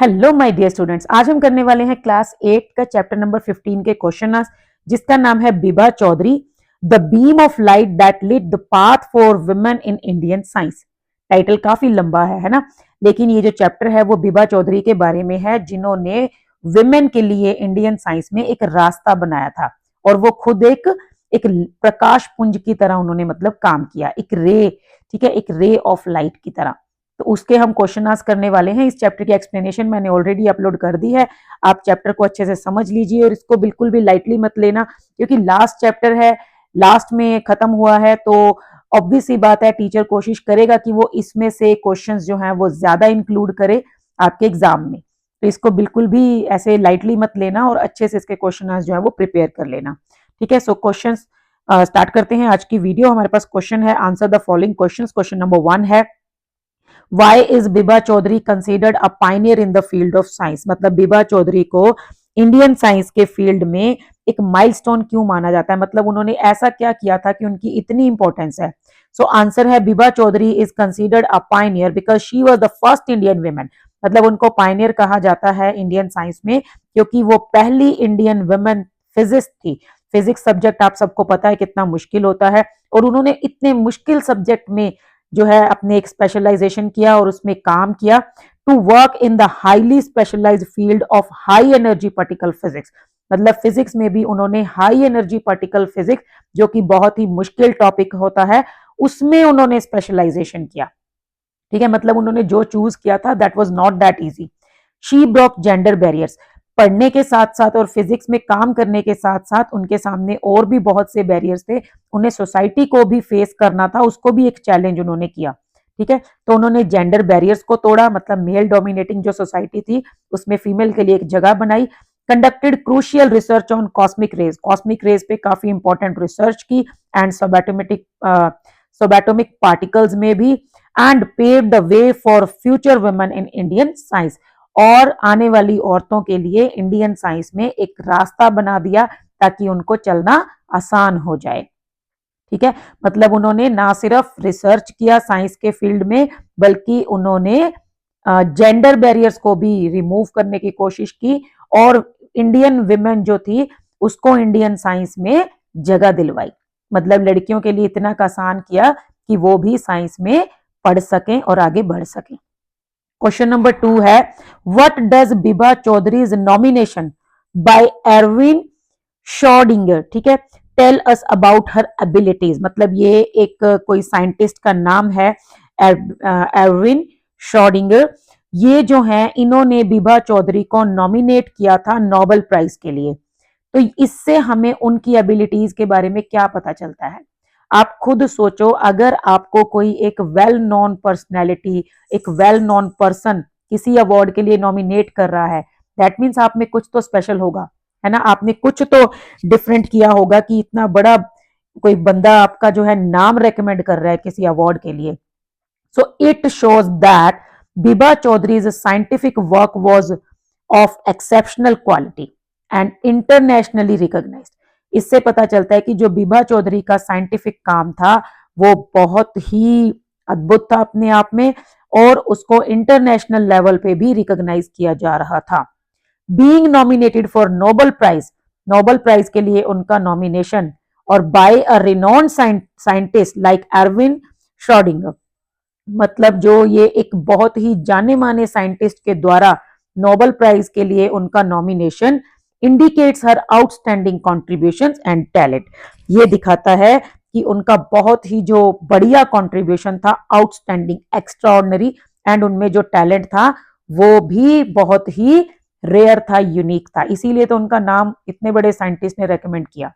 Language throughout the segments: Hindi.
हेलो माय डियर स्टूडेंट्स, आज हम करने वाले हैं क्लास 8 का चैप्टर नंबर 15 के क्वेश्चन आंसर, जिसका नाम है Bibha Chowdhuri the beam of light that lit the path for women in Indian science. Title काफी लंबा है ना। लेकिन ये जो चैप्टर है वो बिभा चौधरी के बारे में है, जिन्होंने विमेन के लिए इंडियन साइंस में एक रास्ता बनाया था। और वो खुद एक एक प्रकाश पुंज की तरह उन्होंने मतलब काम किया, एक रे, ठीक है, एक रे ऑफ लाइट की तरह। तो उसके हम क्वेश्चन आंसर करने वाले हैं। इस चैप्टर की एक्सप्लेनेशन मैंने ऑलरेडी अपलोड कर दी है। आप चैप्टर को अच्छे से समझ लीजिए और इसको बिल्कुल भी लाइटली मत लेना, क्योंकि लास्ट चैप्टर है, लास्ट में खत्म हुआ है। तो ऑब्वियस सी बात है, टीचर कोशिश करेगा कि वो इसमें से क्वेश्चंस जो हैं वो ज्यादा इंक्लूड करे आपके एग्जाम में। तो इसको बिल्कुल भी ऐसे लाइटली मत लेना और अच्छे से इसके क्वेश्चन आंसर जो है वो प्रिपेयर कर लेना। ठीक है, सो क्वेश्चन स्टार्ट करते हैं आज की वीडियो। हमारे पास क्वेश्चन है, answer the following question. Question number 1 है, Why is Bibha Chowdhuri considered a pioneer in the field of science. मतलब बिभा चौधरी को इंडियन साइंस के फील्ड में एक माइलस्टोन क्यों माना जाता है, मतलब उन्होंने ऐसा क्या किया था कि उनकी इतनी इंपॉर्टेंस है। सो आंसर है, Bibha Chowdhuri is considered a pioneer because she was the first Indian women. मतलब उनको पायनियर कहा जाता है इंडियन साइंस में क्योंकि वो पहली इंडियन वुमेन फिजिस्ट थी। फिजिक्स सब्जेक्ट आप सबको पता है कितना मुश्किल होता है, और उन्होंने इतने मुश्किल सब्जेक्ट में जो है अपने एक स्पेशलाइजेशन किया और उसमें काम किया, to work in the highly specialised field of high energy particle physics. मतलब फिजिक्स में भी उन्होंने हाई एनर्जी पार्टिकल फिजिक्स, जो कि बहुत ही मुश्किल टॉपिक होता है, उसमें उन्होंने स्पेशलाइजेशन किया। ठीक है, मतलब उन्होंने जो चूज किया था that was not that easy. She broke gender barriers. पढ़ने के साथ साथ और फिजिक्स में काम करने के साथ साथ उनके सामने और भी बहुत से बैरियर्स थे। उन्हें सोसाइटी को भी फेस करना था, उसको भी एक चैलेंज उन्होंने किया। ठीक है, तो उन्होंने जेंडर बैरियर्स को तोड़ा, मतलब मेल डोमिनेटिंग जो सोसाइटी थी उसमें फीमेल के लिए एक जगह बनाई। Conducted crucial research on cosmic rays पे काफी इंपॉर्टेंट रिसर्च की, एंड सबैटोमिक पार्टिकल्स में भी, and pave the way for future women in Indian science. और आने वाली औरतों के लिए इंडियन साइंस में एक रास्ता बना दिया ताकि उनको चलना आसान हो जाए। ठीक है, मतलब उन्होंने ना सिर्फ रिसर्च किया साइंस के फील्ड में, बल्कि उन्होंने जेंडर बैरियर्स को भी रिमूव करने की कोशिश की, और इंडियन विमेन जो थी उसको इंडियन साइंस में जगह दिलवाई। मतलब लड़कियों के लिए इतना आसान किया कि वो भी साइंस में पढ़ सकें और आगे बढ़ सकें। क्वेश्चन नंबर 2 है, what does Bibha Chowdhuri's nomination by Erwin Schrodinger, ठीक है, tell us about her abilities. मतलब ये एक कोई साइंटिस्ट का नाम है, एरविन शॉर्डिंगर। ये जो है इन्होंने बिभा चौधरी को नॉमिनेट किया था नोबेल प्राइज के लिए। तो इससे हमें उनकी एबिलिटीज के बारे में क्या पता चलता है। आप खुद सोचो, अगर आपको कोई एक वेल नोन पर्सनैलिटी, एक वेल नोन पर्सन किसी अवार्ड के लिए नॉमिनेट कर रहा है, दैट मीन्स आप में कुछ तो स्पेशल होगा, है ना। आपने कुछ तो डिफरेंट किया होगा कि इतना बड़ा कोई बंदा आपका जो है नाम रेकमेंड कर रहा है किसी अवार्ड के लिए। So it shows that Bibha Chowdhuri's scientific work was of exceptional quality and internationally recognised. इससे पता चलता है कि जो बिभा चौधरी का साइंटिफिक काम था वो बहुत ही अद्भुत था अपने आप में, और उसको इंटरनेशनल लेवल पे भी रिकॉग्नाइज किया जा रहा था। Being nominated for Nobel prize के लिए उनका नॉमिनेशन, और by a renowned scientist like Erwin Schrodinger, मतलब जो ये एक बहुत ही जाने माने साइंटिस्ट के द्वारा नोबेल प्राइज के लिए उनका nomination indicates her outstanding contribution and talent. ये दिखाता है कि उनका बहुत ही जो बढ़िया कॉन्ट्रीब्यूशन था, आउटस्टैंडिंग, एक्स्ट्राऑर्डिनरी, एंड उनमें जो टैलेंट था वो भी बहुत ही रेयर था, यूनिक था। इसीलिए तो उनका नाम इतने बड़े साइंटिस्ट ने रेकमेंड किया।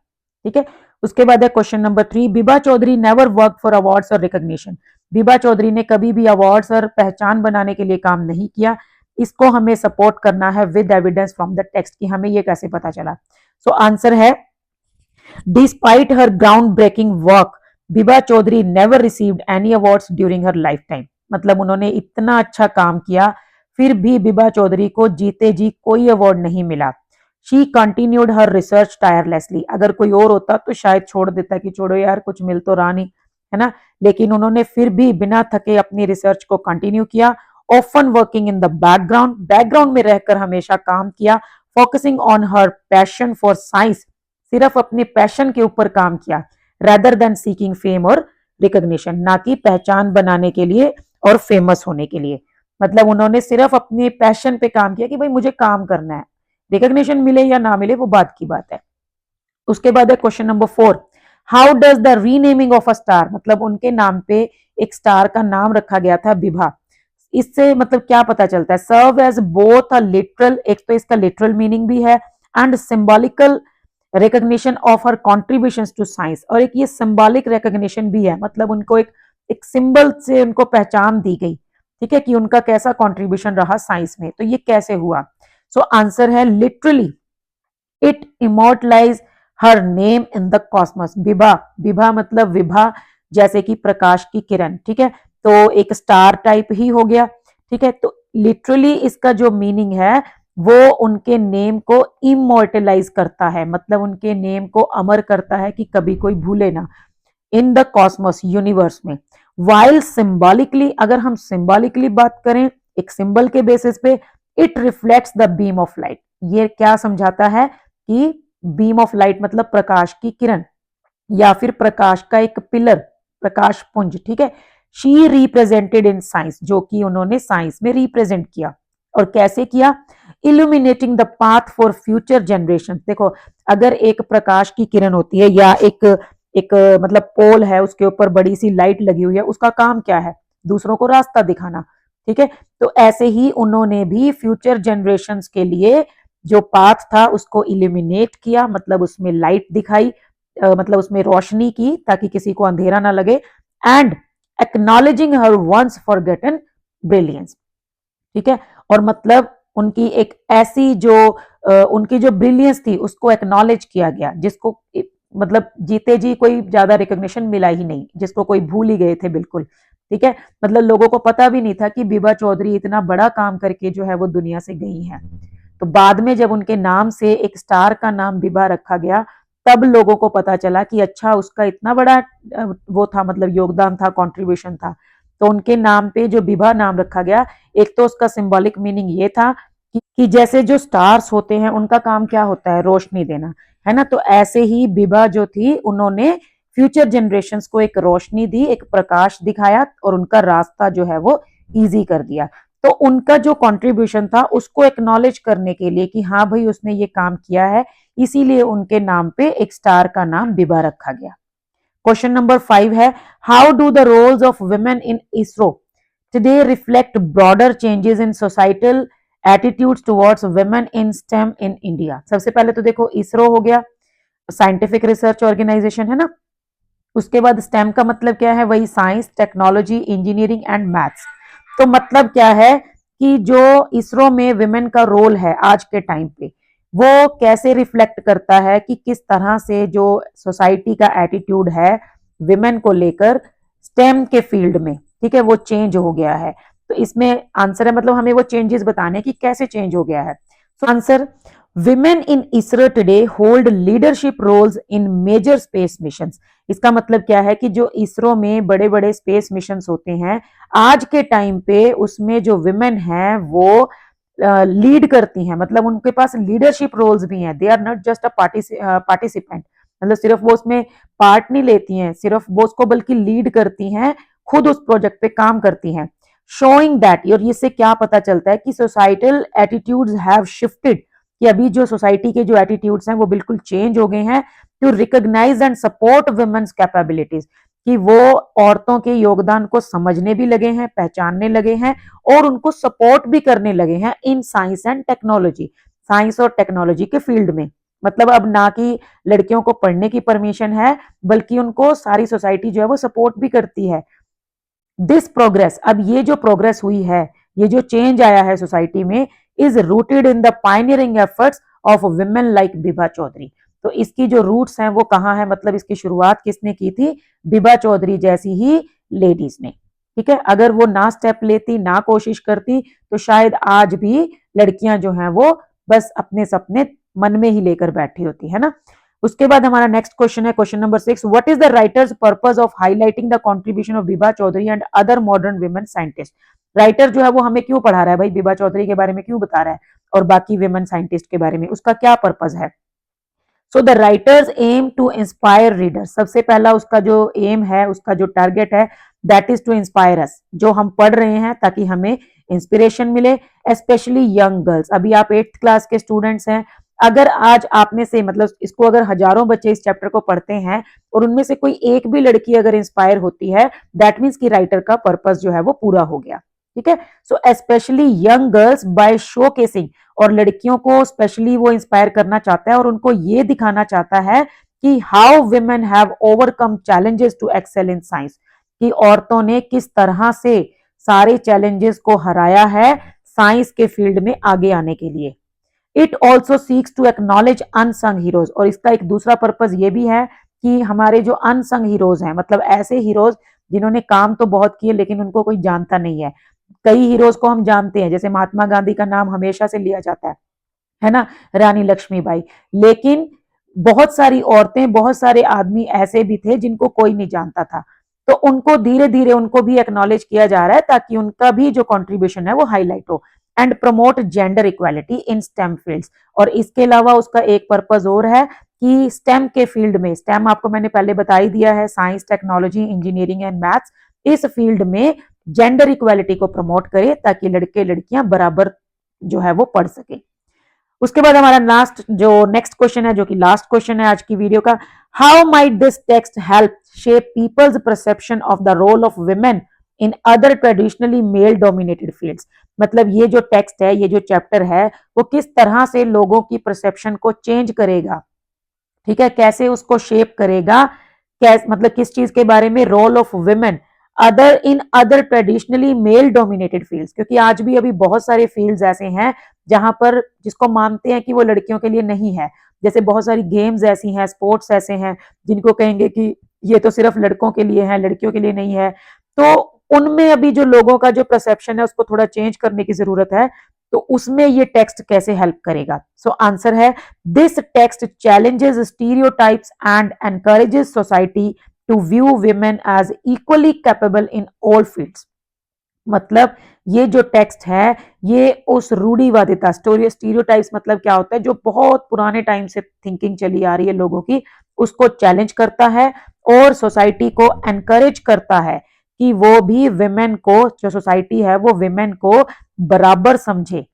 ठीक है, उसके बाद है question number 3, Bibha Chowdhuri never work for awards और रिकॉग्निशन। बिभा चौधरी ने कभी भी अवार्ड्स और पहचान बनाने के लिए काम नहीं किया। इसको हमें सपोर्ट करना है with evidence from the text कि हमें ये कैसे पता चला। सो आंसर है, despite her groundbreaking work Bibha Chowdhuri never received any awards during her lifetime. मतलब उन्होंने इतना अच्छा काम किया, फिर भी बिभा चौधरी को जीते जी कोई अवार्ड नहीं मिला। She continued her research tirelessly. अगर कोई और होता तो शायद छोड़ देता कि छोड़ो यार, कुछ मिल तो रहा नहीं, है ना। लेकिन उन्होंने फिर भी बिना थके अपनी रिसर्च को कंटिन्यू किया, often working in the background, background में रहकर हमेशा काम किया, focusing on her passion for science, सिर्फ अपने पैशन के ऊपर काम किया, रेदर देन सीकिंग फेम और रिकॉग्निशन, ना कि पहचान बनाने के लिए और फेमस होने के लिए। मतलब उन्होंने सिर्फ अपने पैशन पे काम किया कि भाई मुझे काम करना है, रिकॉग्निशन मिले या ना मिले वो बात की बात है। उसके बाद है question number 4, how does the renaming of a star, मतलब उनके नाम पे एक स्टार का नाम रखा गया था विभा, इससे मतलब क्या पता चलता है, serve as both a literal, एक तो इसका लिटरल मीनिंग भी है, and symbolical recognition of her contributions to science, और एक ये सिंबॉलिक रिकॉग्निशन भी है, मतलब उनको एक सिंबल से उनको पहचान दी गई, ठीक है, कि उनका कैसा कॉन्ट्रीब्यूशन रहा साइंस में। तो ये कैसे हुआ? सो आंसर है literally it immortalise her name in the cosmos. Vibha, Vibha मतलब विभा जैसे कि प्रकाश की किरण, ठीक है, तो एक स्टार टाइप ही हो गया, ठीक है। तो लिटरली इसका जो मीनिंग है वो उनके नेम को इमोर्टलाइज करता है, मतलब उनके नेम को अमर करता है कि कभी कोई भूले ना, इन द कॉस्मोस यूनिवर्स में। वाइल सिंबॉलिकली, अगर हम सिंबॉलिकली बात करें एक सिंबल के बेसिस पे, it reflects the beam of light, ये क्या समझाता है कि बीम ऑफ लाइट मतलब प्रकाश की किरण या फिर प्रकाश का एक पिलर, प्रकाश पुंज, ठीक है। शी रिप्रेजेंटेड इन साइंस, जो कि उन्होंने साइंस में रिप्रेजेंट किया, और कैसे किया? Illuminating the path for future generation. देखो अगर एक प्रकाश की किरण होती है या एक मतलब पोल है, उसके ऊपर बड़ी सी लाइट लगी हुई है, उसका काम क्या है? दूसरों को रास्ता दिखाना, ठीक है। तो ऐसे ही उन्होंने भी फ्यूचर जनरेशंस के लिए जो पाथ था उसको इल्यूमिनेट किया, मतलब उसमें लाइट दिखाई, मतलब उसमें रोशनी की ताकि किसी को अंधेरा ना लगे, and acknowledging her once forgotten brilliance, ठीक है। और मतलब उनकी एक ऐसी जो उनकी जो ब्रिलियंस थी उसको एक्नॉलेज किया गया, जिसको मतलब जीते जी कोई ज्यादा रिकॉग्निशन मिला ही नहीं, जिसको कोई भूल ही गए थे बिल्कुल, ठीक है। मतलब लोगों को पता भी नहीं था कि विभा चौधरी इतना बड़ा काम करके जो है वो दुनिया से गई है। तो बाद में जब उनके नाम से एक स्टार का नाम विभा रखा गया, तब लोगों को पता चला कि अच्छा उसका इतना बड़ा वो था, मतलब योगदान था, कंट्रीब्यूशन था। तो उनके नाम पे जो विभा नाम रखा गया, एक तो उसका सिंबॉलिक मीनिंग ये था कि जैसे जो स्टार्स होते हैं उनका काम क्या होता है? रोशनी देना, है ना। तो ऐसे ही विभा जो थी उन्होंने फ्यूचर जनरेशंस को एक रोशनी दी, एक प्रकाश दिखाया, और उनका रास्ता जो है वो इजी कर दिया। तो उनका जो कंट्रीब्यूशन था उसको एक्नॉलेज करने के लिए कि हाँ भाई उसने ये काम किया है, इसीलिए उनके नाम पे एक स्टार का नाम विभा रखा गया। क्वेश्चन नंबर 5 है, how do the roles of women in ISRO today reflect broader changes in societal attitudes towards women in STEM in India. सबसे पहले तो देखो इसरो हो गया, साइंटिफिक रिसर्च ऑर्गेनाइजेशन, है ना। उसके बाद स्टेम का मतलब क्या है? वही science, technology, engineering and maths. तो मतलब क्या है कि जो इसरो में विमेन का रोल है आज के टाइम पे, वो कैसे रिफ्लेक्ट करता है कि किस तरह से जो सोसाइटी का एटीट्यूड है विमेन को लेकर स्टेम के फील्ड में, ठीक है, वो चेंज हो गया है। तो इसमें आंसर है, मतलब हमें वो चेंजेस बताने कि कैसे चेंज हो गया है। So answer, women in ISRO today hold leadership roles in major space missions. इसका मतलब क्या है कि जो इसरो में बड़े बड़े स्पेस मिशंस होते हैं आज के टाइम पे, उसमें जो विमेन है वो लीड करती हैं, मतलब उनके पास लीडरशिप रोल्स भी हैं। They are not just a participant, मतलब सिर्फ वो उसमें पार्ट नहीं लेती हैं, सिर्फ वो उसको बल्कि लीड करती हैं, खुद उस प्रोजेक्ट पे काम करती हैं। शोइंग दैट, और इससे क्या पता चलता है कि सोसाइटल एटीट्यूड्स हैव शिफ्टेड, कि अभी जो सोसाइटी के जो एटीट्यूड्स हैं वो बिल्कुल चेंज हो गए हैं, to recognise and support women's capabilities, कि वो औरतों के योगदान को समझने भी लगे हैं, पहचानने लगे हैं, और उनको सपोर्ट भी करने लगे हैं in science and technology, science और टेक्नोलॉजी के फील्ड में। मतलब अब ना कि लड़कियों को पढ़ने की परमिशन है, बल्कि उनको सारी सोसाइटी जो है वो सपोर्ट भी करती है। दिस प्रोग्रेस, अब ये जो प्रोग्रेस हुई है, ये जो चेंज आया है सोसाइटी में, is rooted in the pioneering efforts of women like Vibha Chowdhuri. तो इसकी जो रूट्स हैं वो कहाँ है, मतलब इसकी शुरुआत किसने की थी? विभा चौधरी जैसी ही लेडीज ने, ठीक है। अगर वो ना स्टेप लेती, ना कोशिश करती, तो शायद आज भी लड़कियां जो हैं वो बस अपने सपने मन में ही लेकर बैठी होती है ना। उसके बाद हमारा नेक्स्ट क्वेश्चन है, question number 6, what is the writer's purpose of highlighting the contribution of Vibha Chowdhuri and other modern women scientist. Writer जो है वो हमें क्यों पढ़ा रहा है भाई, बिभा चौधरी के बारे में क्यों बता रहा है और बाकी विमेन साइंटिस्ट के बारे में, उसका क्या पर्पज है। So the writer's aim to inspire reader, सबसे पहला उसका जो एम है, उसका जो टारगेट है, that is to inspire us, जो हम पढ़ रहे हैं ताकि हमें इंस्पिरेशन मिले, स्पेशली यंग गर्ल्स। अभी आप 8th क्लास के स्टूडेंट्स हैं, अगर आज आप में से मतलब इसको अगर हजारों बच्चे इस चैप्टर को पढ़ते हैं और उनमें से कोई एक भी लड़की अगर इंस्पायर होती है, दैट मीन्स कि राइटर का पर्पस जो है वो पूरा हो गया। ठीक है, so specially young girls by showcasing, और लड़कियों को स्पेशली वो इंस्पायर करना चाहता है और उनको ये दिखाना चाहता है कि how women have overcome challenges to excel in science, कि औरतों ने किस तरह से सारे चैलेंजेस को हराया है साइंस के फील्ड में आगे आने के लिए। It also seeks to acknowledge unsung heroes, और इसका एक दूसरा पर्पज ये भी है कि हमारे जो अनसंग हीरोज हैं, मतलब ऐसे हीरोज जिन्होंने काम तो बहुत किए लेकिन उनको कोई जानता नहीं है। कई हीरोज को हम जानते हैं, जैसे महात्मा गांधी का नाम हमेशा से लिया जाता है ना, रानी लक्ष्मीबाई, लेकिन बहुत सारी औरतें, बहुत सारे आदमी ऐसे भी थे जिनको कोई नहीं जानता था, तो उनको धीरे धीरे उनको भी एक्नॉलेज किया जा रहा है ताकि उनका भी जो कंट्रीब्यूशन है वो हाईलाइट हो। And promote gender equality in stem fields, और इसके अलावा उसका एक पर्पज और है कि स्टेम के फील्ड में, स्टेम आपको मैंने पहले बता ही दिया है, science, technology, engineering and maths, इस फील्ड में जेंडर इक्वालिटी को प्रमोट करे ताकि लड़के लड़कियां बराबर जो है वो पढ़ सके। उसके बाद हमारा लास्ट जो नेक्स्ट क्वेश्चन है, जो कि लास्ट क्वेश्चन है आज की वीडियो का, how might this text help shape people's perception of the role of women in other traditionally male dominated fields. मतलब ये जो टेक्स्ट है, ये जो चैप्टर है, वो किस तरह से लोगों की परसेप्शन को चेंज करेगा, ठीक है, कैसे उसको शेप करेगा, मतलब किस चीज के बारे में, role of women other in other traditionally male dominated fields, क्योंकि आज भी अभी बहुत सारे फील्ड्स ऐसे हैं जहां पर जिसको मानते हैं कि वो लड़कियों के लिए नहीं है, जैसे बहुत सारी गेम्स ऐसी हैं, स्पोर्ट्स ऐसे हैं जिनको कहेंगे कि ये तो सिर्फ लड़कों के लिए है, लड़कियों के लिए नहीं है, तो उनमें अभी जो लोगों का जो परसेप्शन है उसको थोड़ा चेंज करने की जरूरत है, तो उसमें ये टेक्स्ट कैसे हेल्प करेगा। सो आंसर है, this text challenges stereotypes and encourages society to view women as equally capable in all fields. मतलब ये जो टेक्स्ट है ये उस रूढ़िवादिता, स्टीरियोटाइप्स मतलब क्या होता है, जो बहुत पुराने टाइम से थिंकिंग चली आ रही है लोगों की, उसको चैलेंज करता है और सोसाइटी को एनकरेज करता है कि वो भी विमेन को, जो सोसाइटी है वो विमेन को बराबर समझे,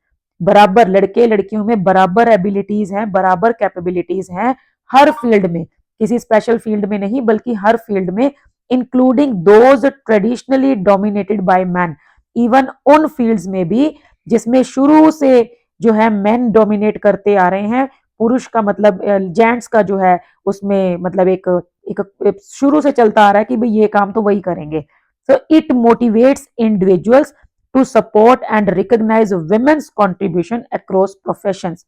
बराबर लड़के लड़कियों में बराबर एबिलिटीज हैं, बराबर कैपेबिलिटीज हैं, हर फील्ड में, किसी स्पेशल फील्ड में नहीं बल्कि हर फील्ड में, including those traditionally dominated by man, even उन फील्ड्स में भी जिसमें शुरू से जो है मेन डोमिनेट करते आ रहे हैं, पुरुष का मतलब जेंट्स का जो है उसमें मतलब एक शुरू से चलता आ रहा है कि भाई ये काम तो वही करेंगे। So it motivates individuals to support and recognise women's contribution across professions.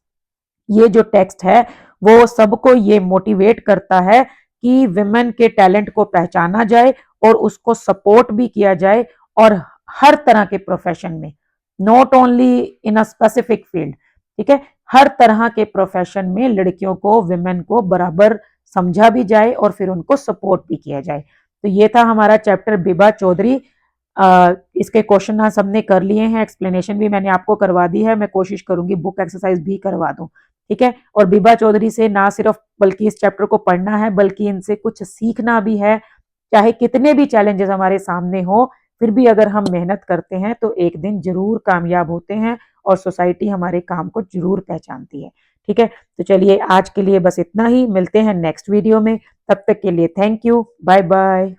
ये जो टेक्स्ट है वो सबको ये मोटिवेट करता है कि विमेन के टैलेंट को पहचाना जाए और उसको सपोर्ट भी किया जाए, और हर तरह के प्रोफेशन में, not only in a specific field, ठीक है, हर तरह के प्रोफेशन में लड़कियों को, विमेन को बराबर समझा भी जाए और फिर उनको सपोर्ट भी किया जाए। तो ये था हमारा चैप्टर बिभा चौधरी। इसके क्वेश्चन ना सबने कर लिए हैं, एक्सप्लेनेशन भी मैंने आपको करवा दी है, मैं कोशिश करूंगी बुक एक्सरसाइज भी करवा दूं, ठीक है। और बिभा चौधरी से ना सिर्फ बल्कि इस चैप्टर को पढ़ना है बल्कि इनसे कुछ सीखना भी है, चाहे कितने भी चैलेंजेस हमारे सामने हो, फिर भी अगर हम मेहनत करते हैं तो एक दिन जरूर कामयाब होते हैं और सोसाइटी हमारे काम को जरूर पहचानती है, ठीक है। तो चलिए आज के लिए बस इतना ही, मिलते हैं नेक्स्ट वीडियो में, तब तक के लिए थैंक यू, बाय बाय।